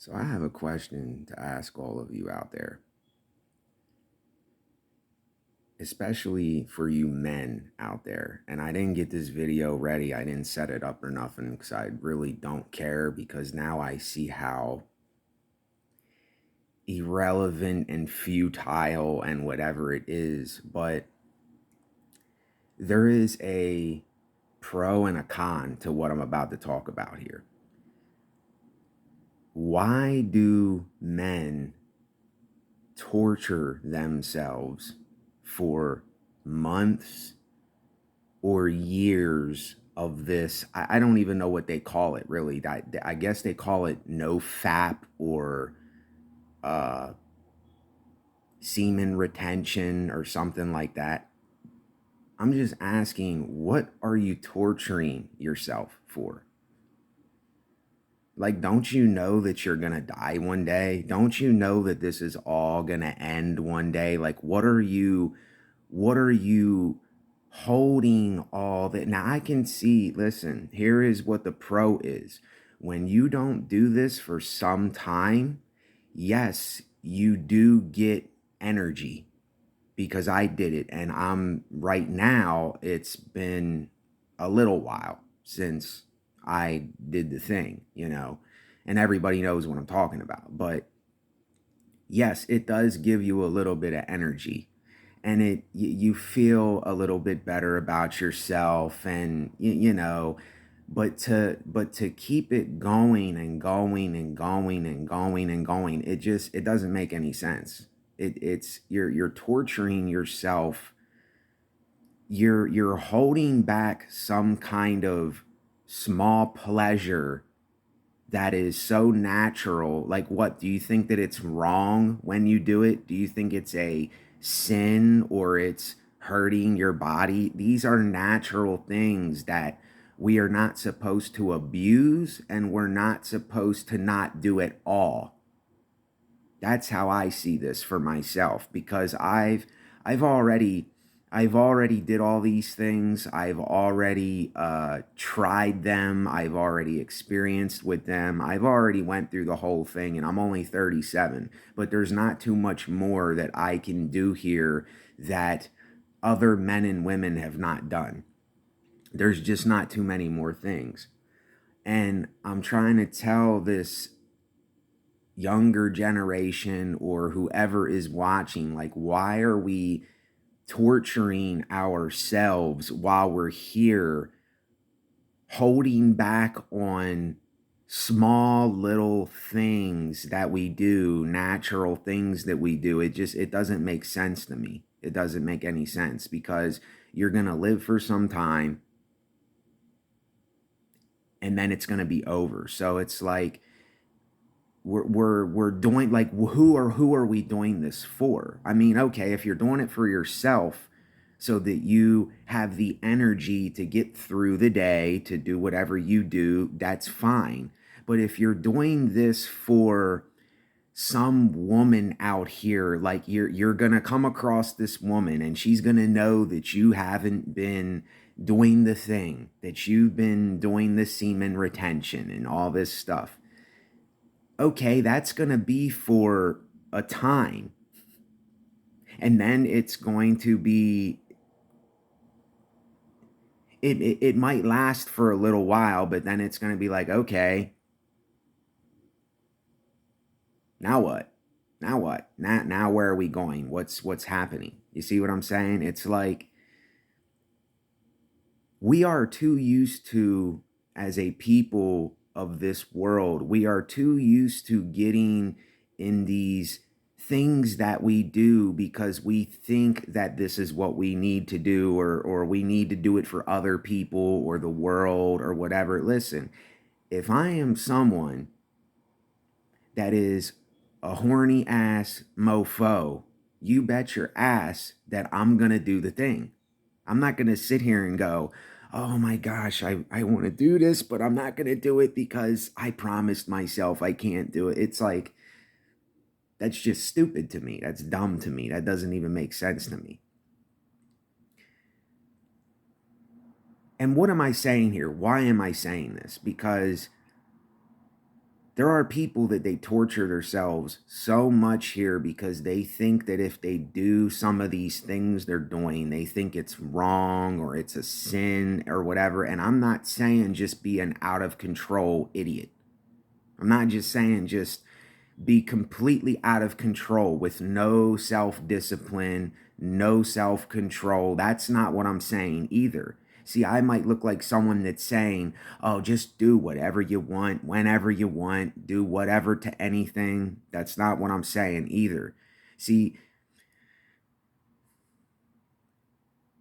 So I have a question to ask all of you out there, especially for you men out there. And I didn't get this video ready. I didn't set it up or nothing because I really don't care, because now I see how irrelevant and futile and whatever it is. But there is a pro and a con to what I'm about to talk about here. Why do men torture themselves for months or years of this? I don't even know what they call it, really. I guess they call it no fap or uh, semen retention or something like that. I'm just asking, what are you torturing yourself for? Like, don't you know that you're gonna die one day? Don't you know that this is all gonna end one day? Like, what are you holding all that? Now I can see, listen, here is what the pro is. When you don't do this for some time, yes, you do get energy, because I did it. And I'm right now, it's been a little while since I did the thing, and everybody knows what I'm talking about. But yes, it does give you a little bit of energy, and you feel a little bit better about yourself, and but to keep it going and going and going and going and going, it doesn't make any sense. It's you're torturing yourself. You're holding back some kind of small pleasure that is so natural. Like, what do you think, that it's wrong when you do it? Do you think it's a sin or it's hurting your body? These are natural things that we are not supposed to abuse, and we're not supposed to not do at all. That's how I see this for myself, because I've already I've already did all these things. I've already tried them. I've already experienced with them. I've already went through the whole thing, and I'm only 37. But there's not too much more that I can do here that other men and women have not done. There's just not too many more things. And I'm trying to tell this younger generation or whoever is watching, like, why are we torturing ourselves while we're here, holding back on small little things that we do, natural things that we do? It doesn't make sense to me. It doesn't make any sense, because you're going to live for some time, and then it's going to be over. So it's like, we're doing, like, who are we doing this for? I mean, okay, if you're doing it for yourself so that you have the energy to get through the day, to do whatever you do, that's fine. But if you're doing this for some woman out here, like, you're gonna come across this woman, and she's gonna know that you haven't been doing the thing, that you've been doing the semen retention and all this stuff. Okay, that's going to be for a time. And then it's going to be, it might last for a little while, but then it's going to be like, okay, now what? Now what? Now where are we going? What's happening? You see what I'm saying? It's like, we are too used to, as a people of this world, we are too used to getting in these things that we do because we think that this is what we need to do, or we need to do it for other people or the world or whatever. Listen, if I am someone that is a horny ass mofo, you bet your ass that I'm going to do the thing. I'm not going to sit here and go, oh my gosh, I want to do this, but I'm not going to do it because I promised myself I can't do it. It's like, that's just stupid to me. That's dumb to me. That doesn't even make sense to me. And what am I saying here? Why am I saying this? Because There are people that they torture themselves so much here because they think that if they do some of these things they're doing, they think it's wrong or it's a sin or whatever. And I'm not saying just be an out of control idiot. I'm not just saying just be completely out of control with no self-discipline, no self-control. That's not what I'm saying either. See, I might look like someone that's saying, oh, just do whatever you want, whenever you want, do whatever to anything. That's not what I'm saying either. See,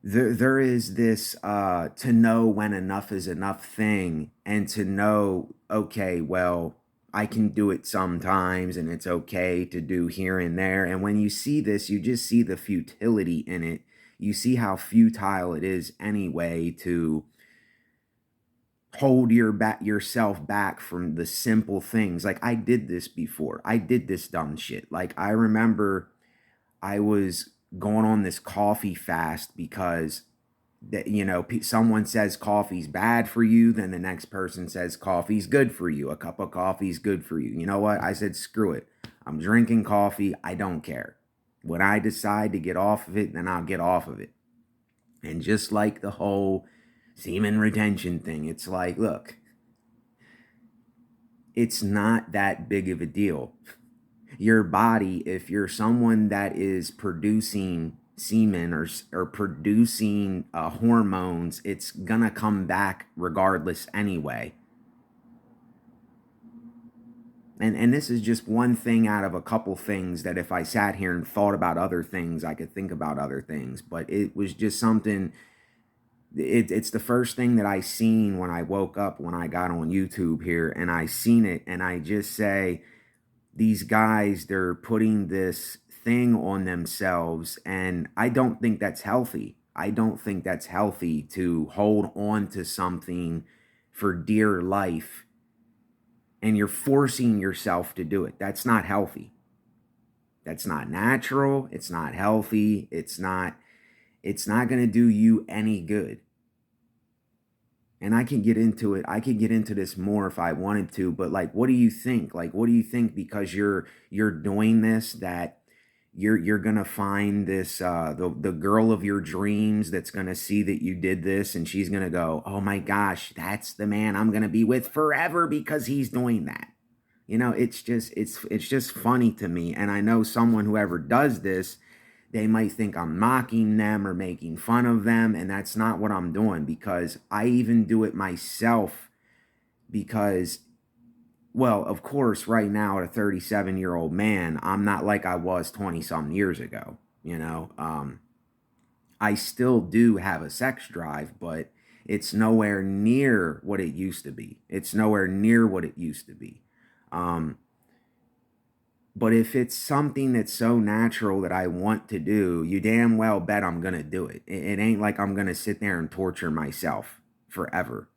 there is this to know when enough is enough thing, and to know, okay, well, I can do it sometimes and it's okay to do here and there. And when you see this, you just see the futility in it. You see how futile it is anyway to hold yourself back from the simple things. Like, I did this before. I did this dumb shit. Like, I remember I was going on this coffee fast because that, someone says coffee's bad for you, then the next person says coffee's good for you. A cup of coffee's good for you. You know what? I said, screw it. I'm drinking coffee. I don't care. When I decide to get off of it, then I'll get off of it. And just like the whole semen retention thing, it's like, look, it's not that big of a deal. Your body, if you're someone that is producing semen or producing hormones, it's gonna come back regardless anyway. And this is just one thing out of a couple things that if I sat here and thought about other things, I could think about other things. But it was just something. It's the first thing that I seen when I woke up, when I got on YouTube here, and I seen it, and I just say, these guys, they're putting this thing on themselves, and I don't think that's healthy. I don't think that's healthy to hold on to something for dear life, and you're forcing yourself to do it. That's not healthy. That's not natural. It's not healthy. It's not going to do you any good. And I can get into it. I could get into this more if I wanted to, but like, what do you think? Like, what do you think because you're doing this, that you're gonna find this the girl of your dreams that's gonna see that you did this, and she's gonna go, oh my gosh, that's the man I'm gonna be with forever because he's doing that. It's just funny to me. And I know someone, whoever does this, they might think I'm mocking them or making fun of them, and that's not what I'm doing, because I even do it myself. Because, well, of course, right now, at a 37-year-old man, I'm not like I was 20-some years ago. I still do have a sex drive, but it's nowhere near what it used to be. It's nowhere near what it used to be. But if it's something that's so natural that I want to do, you damn well bet I'm going to do it. It ain't like I'm going to sit there and torture myself forever.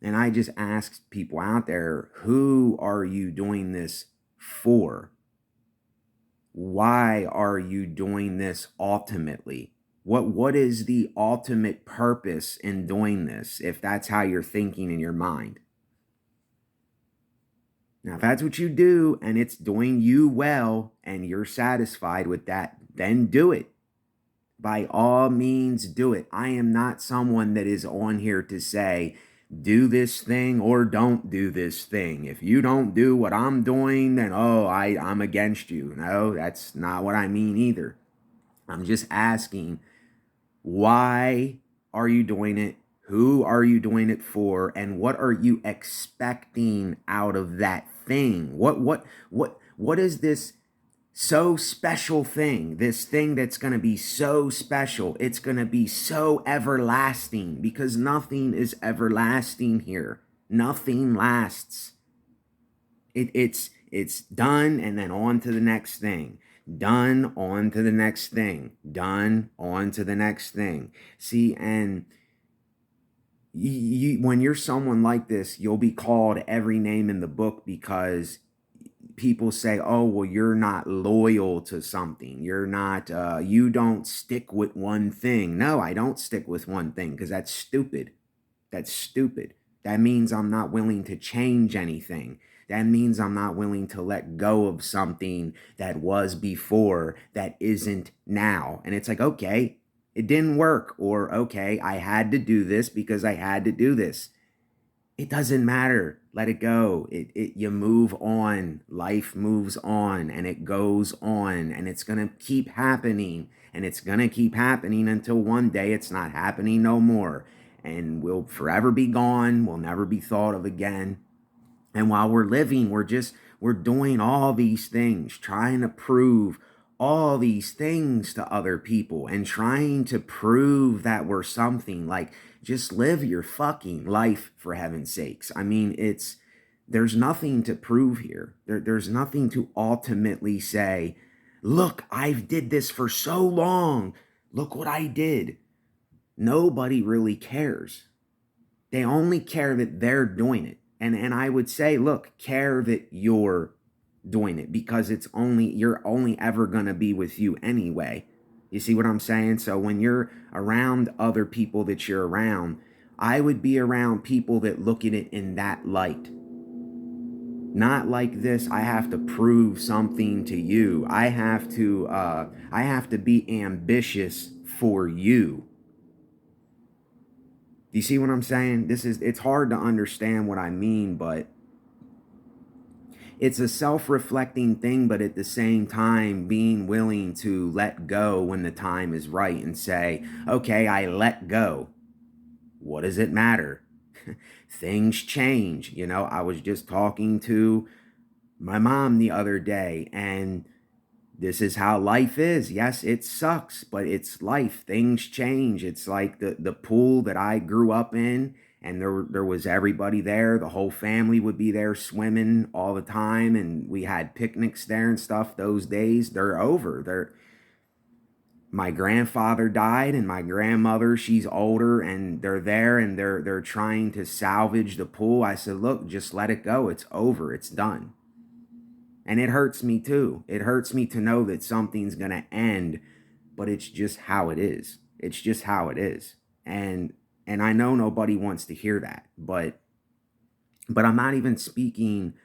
And I just ask people out there, who are you doing this for? Why are you doing this ultimately? What is the ultimate purpose in doing this, if that's how you're thinking in your mind? Now, if that's what you do and it's doing you well and you're satisfied with that, then do it. By all means, do it. I am not someone that is on here to say, do this thing or don't do this thing. If you don't do what I'm doing, then, I'm against you. No, that's not what I mean either. I'm just asking, why are you doing it? Who are you doing it for? And what are you expecting out of that thing? What is this so special thing? This thing that's going to be so special. It's going to be so everlasting, because nothing is everlasting here. Nothing lasts. It's done, and then on to the next thing. Done, on to the next thing. Done, on to the next thing. See, and when you're someone like this, you'll be called every name in the book, because people say, oh, well, you're not loyal to something. You're not, you don't stick with one thing. No, I don't stick with one thing, because that's stupid. That's stupid. That means I'm not willing to change anything. That means I'm not willing to let go of something that was before that isn't now. And it's like, okay, it didn't work. Or, okay, I had to do this because I had to do this. It doesn't matter. Let it go. You move on. Life moves on and it goes on and it's going to keep happening and it's going to keep happening until one day it's not happening no more. And we'll forever be gone. We'll never be thought of again. And while we're living, we're doing all these things, trying to prove all these things to other people and trying to prove that we're something. Like, just live your fucking life, for heaven's sakes. I mean, there's nothing to prove here. There's nothing to ultimately say, look, I've did this for so long. Look what I did. Nobody really cares. They only care that they're doing it. And I would say, look, care that you're doing it, because you're only ever going to be with you anyway. You see what I'm saying? So when you're around other people that you're around, I would be around people that look at it in that light. Not like this, I have to prove something to you. I have to be ambitious for you. Do you see what I'm saying? It's hard to understand what I mean, but it's a self-reflecting thing, but at the same time, being willing to let go when the time is right and say, okay, I let go. What does it matter? Things change. I was just talking to my mom the other day, and this is how life is. Yes, it sucks, but it's life. Things change. It's like the pool that I grew up in, and there was everybody there. The whole family would be there swimming all the time, and we had picnics there and stuff. Those days, they're over. My grandfather died, and my grandmother, she's older, and they're there, and they're trying to salvage the pool. I said, look, just let it go. It's over. It's done. And it hurts me too. It hurts me to know that something's going to end, but it's just how it is. It's just how it is. And I know nobody wants to hear that, but I'm not even speaking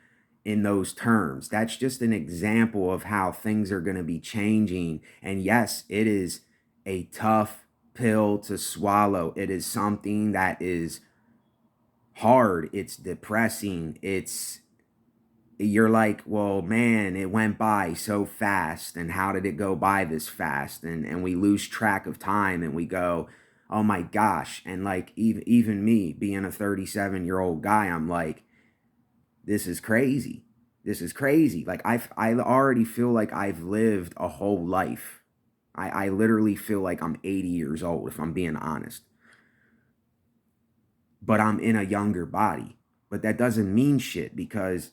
in those terms. That's just an example of how things are going to be changing. And yes, it is a tough pill to swallow. It is something that is hard. It's depressing. You're like, well, man, it went by so fast, and how did it go by this fast? And we lose track of time, and we go, oh my gosh. And like, even me being a 37-year-old guy, I'm like, this is crazy. This is crazy. Like, I already feel like I've lived a whole life. I literally feel like I'm 80 years old, if I'm being honest. But I'm in a younger body. But that doesn't mean shit, because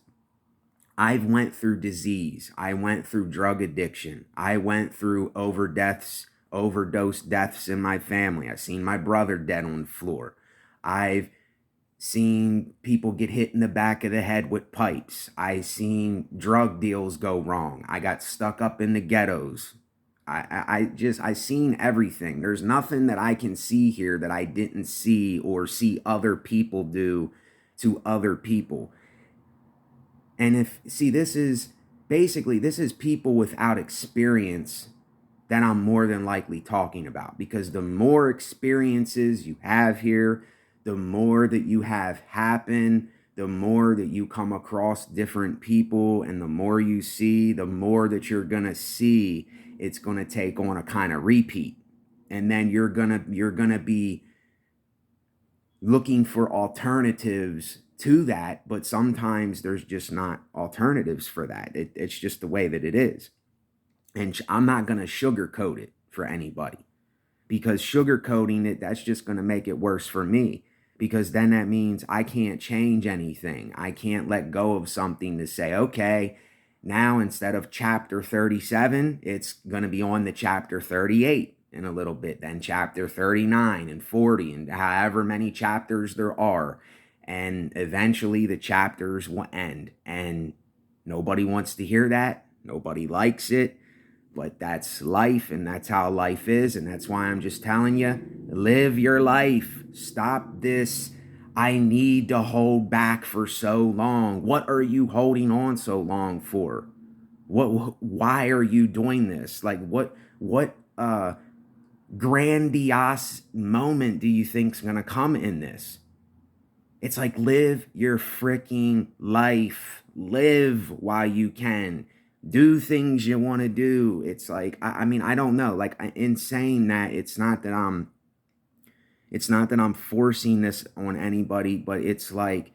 I've went through disease. I went through drug addiction. I went through overdose deaths in my family. I've seen my brother dead on the floor. I've seen people get hit in the back of the head with pipes. I've seen drug deals go wrong. I got stuck up in the ghettos. I seen everything. There's nothing that I can see here that I didn't see or see other people do to other people. And this is people without experience that I'm more than likely talking about, because the more experiences you have here, the more that you have happen, the more that you come across different people, and the more you see, the more that you're going to see, it's going to take on a kind of repeat. And then you're going to be looking for alternatives to that, but sometimes there's just not alternatives for that. It's just the way that it is. And I'm not going to sugarcoat it for anybody, because sugarcoating it, that's just going to make it worse for me, because then that means I can't change anything. I can't let go of something to say, okay, now instead of chapter 37, it's going to be on to chapter 38 in a little bit, then chapter 39 and 40 and however many chapters there are. And eventually the chapters will end. And nobody wants to hear that. Nobody likes it. But that's life, and that's how life is. And that's why I'm just telling you, live your life. Stop this. I need to hold back for so long. What are you holding on so long for? Why are you doing this? Like what grandiose moment do you think's going to come in this? It's like, live your freaking life. Live while you can. Do things you want to do. It's like, I mean, I don't know. Like, in saying that, it's not that I'm forcing this on anybody, but it's like,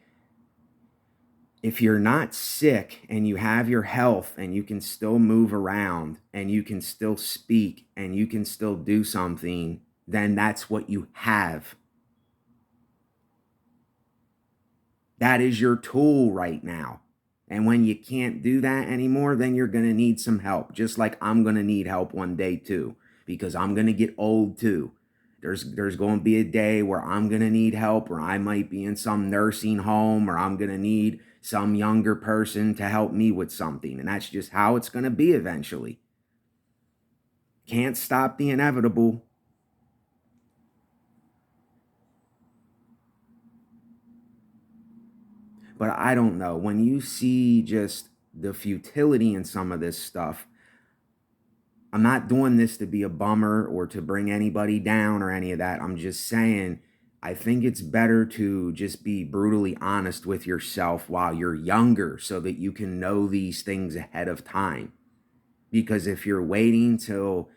if you're not sick and you have your health and you can still move around and you can still speak and you can still do something, then that's what you have. That is your tool right now. And when you can't do that anymore, then you're going to need some help. Just like I'm going to need help one day too, because I'm going to get old too. There's going to be a day where I'm going to need help, or I might be in some nursing home, or I'm going to need some younger person to help me with something. And that's just how it's going to be eventually. Can't stop the inevitable. But I don't know. When you see just the futility in some of this stuff, I'm not doing this to be a bummer or to bring anybody down or any of that. I'm just saying, I think it's better to just be brutally honest with yourself while you're younger so that you can know these things ahead of time. Because if you're waiting till,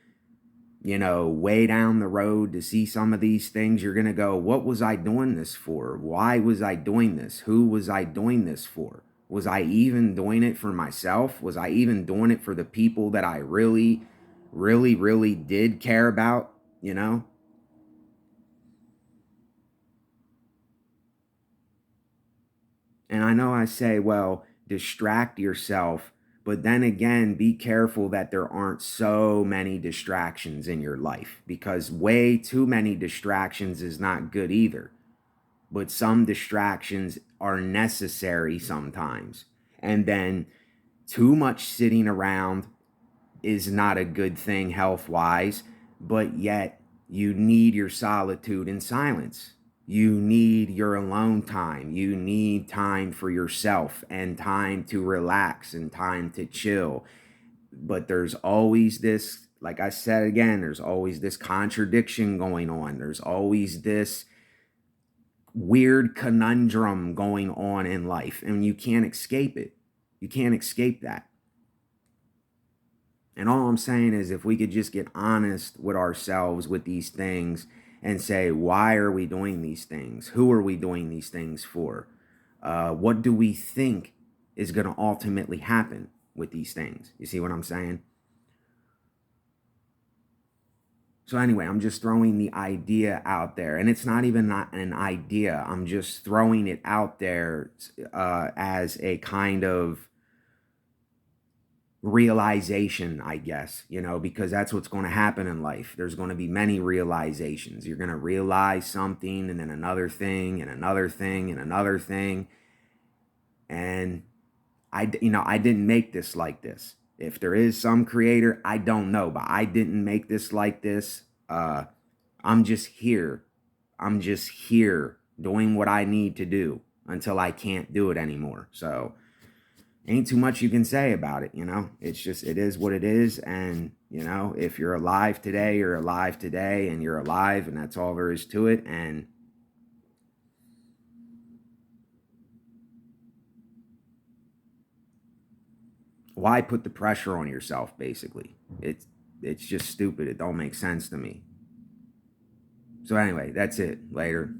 way down the road to see some of these things, you're going to go, what was I doing this for? Why was I doing this? Who was I doing this for? Was I even doing it for myself? Was I even doing it for the people that I really, really, really did care about, And I know I say, well, distract yourself, but then again, be careful that there aren't so many distractions in your life, because way too many distractions is not good either. But some distractions are necessary sometimes. And then too much sitting around is not a good thing health wise, but yet you need your solitude and silence. You need your alone time. You need time for yourself and time to relax and time to chill. But there's always this, like I said again, there's always this contradiction going on. There's always this weird conundrum going on in life, and you can't escape it. You can't escape that. And all I'm saying is, if we could just get honest with ourselves with these things and say, why are we doing these things? Who are we doing these things for? What do we think is going to ultimately happen with these things? You see what I'm saying? So anyway, I'm just throwing the idea out there, and it's not even not an idea. I'm just throwing it out there as a kind of realization, I guess, because that's what's going to happen in life. There's going to be many realizations. You're going to realize something, and then another thing, and another thing, and another thing. And I didn't make this like this. If there is some creator, I don't know, but I didn't make this like this. I'm just here. I'm just here doing what I need to do until I can't do it anymore. So ain't too much you can say about it. It's just, it is what it is. And if you're alive today, you're alive today, and you're alive, and that's all there is to it. And why put the pressure on yourself? Basically, it's just stupid. It don't make sense to me. So anyway, that's it. Later.